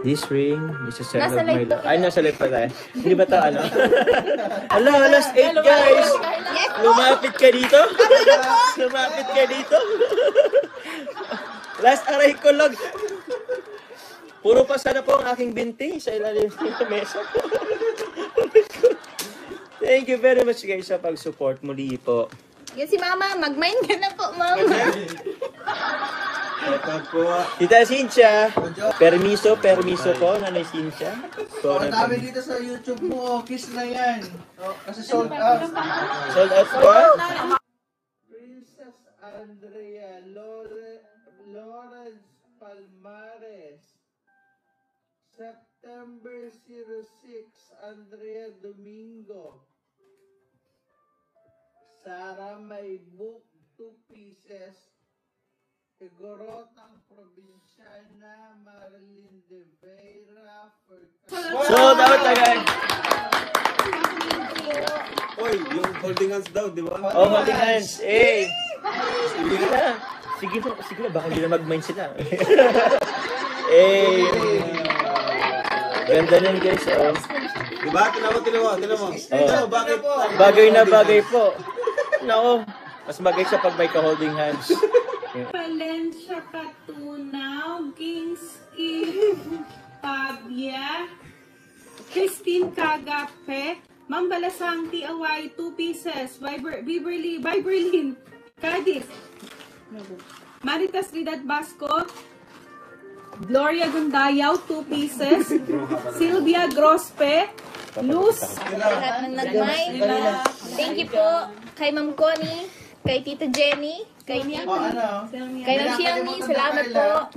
This ring is a sign Nasa of my live love. Ay, nasa live pa tayo. Hindi ba ito ano? Ala, last 8 guys! Lumapit ka dito? Lumapit ka dito? Last aray ko lang. Puro pa sana po ang aking binti sa ilalim ng mesa. Thank you very much guys sa pag-support muli po. Yan si Mama, mag-mine ka na po, Mama. Tita Cynthia, permiso po, Nanay Cynthia. So, Ang dami dito sa YouTube mo, kiss na yan. Kasi sold out. Sold out po? Princess Andrea Lawrence Palmares. September 06, Andrea Domingo. Sara May Book, 2 pieces. Igorotang Provinciana, Marilyn De Vera. Sold out na guys. Oy, yung holding hands daw, di ba? Oh, holding hands. Eh. Sige na. Sige na. Baka hindi na mag-mind sila. Eh. Ganda nun guys. Oh. Diba? Tinan mo. Oh. Bakit? Bagay na bagay po. Nako. Mas bagay siya pag may ka-holding hands. Valencia Catunaw, Kingski Pabia, Christine Cagape, Ma'am Balasangti Away, 2 pieces, Viberlin, Cadiz, Maritas Ridad Basco, Gloria Gundayaw, 2 pieces, Sylvia Grospe, Luz, Lahat ng nag-mine. Thank you po kay Ma'am Connie, kay Tita Jenny, kay Ma'am Xiaomi, salamat po.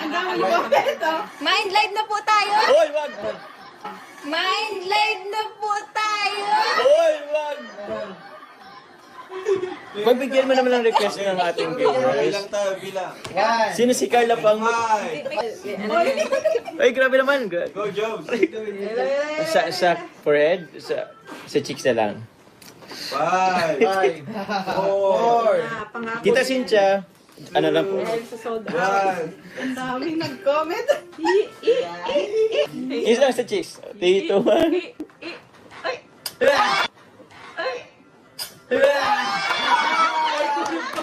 ang dami ko ito. Mind live na po tayo. Hoy, wag! Mind live na po tayo. Hoy, wag! Magbigyan mo naman ng request ng ating viewers. Bilang tayo, bilang. Sino si Carla Pangmut? Ay, grabe naman. Go, Jobs. Sa forehead, sa cheeks na lang. 5, 4, Tita Cynthia, ano lang po? 1. Ang dami nag-comment. Isa lang sa cheeks. 3, 2, 1.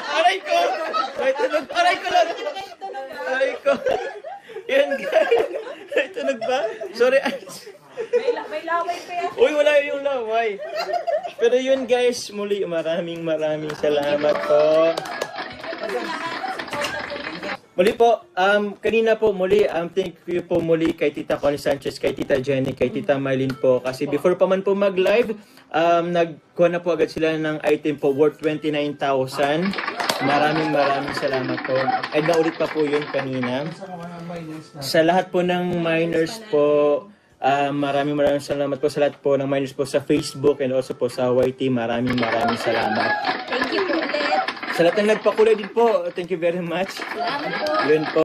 Aray ko! Ay, tunog. Aray ko lang! Aray ko! Yan guys! Ay, tunog ba? Sorry. May laway pa yan. Uy, wala yung laway. Pero yun guys, muli maraming salamat po. Muli po, kanina po muli, thank you po muli kay Tita Connie Sanchez, kay Tita Jenny, kay Tita Mylene po. Kasi before pa man po mag-live, nagkuha na po agad sila ng item po worth 29,000. Maraming salamat po. Ay, naulit pa po yun kanina. Sa lahat po ng miners po, maraming salamat po sa lahat po ng miners po sa Facebook and also po sa YT. Maraming salamat. Thank you po ulit. Sa lahat ng nagpakulay din po, thank you very much. Salamat po. Yun po.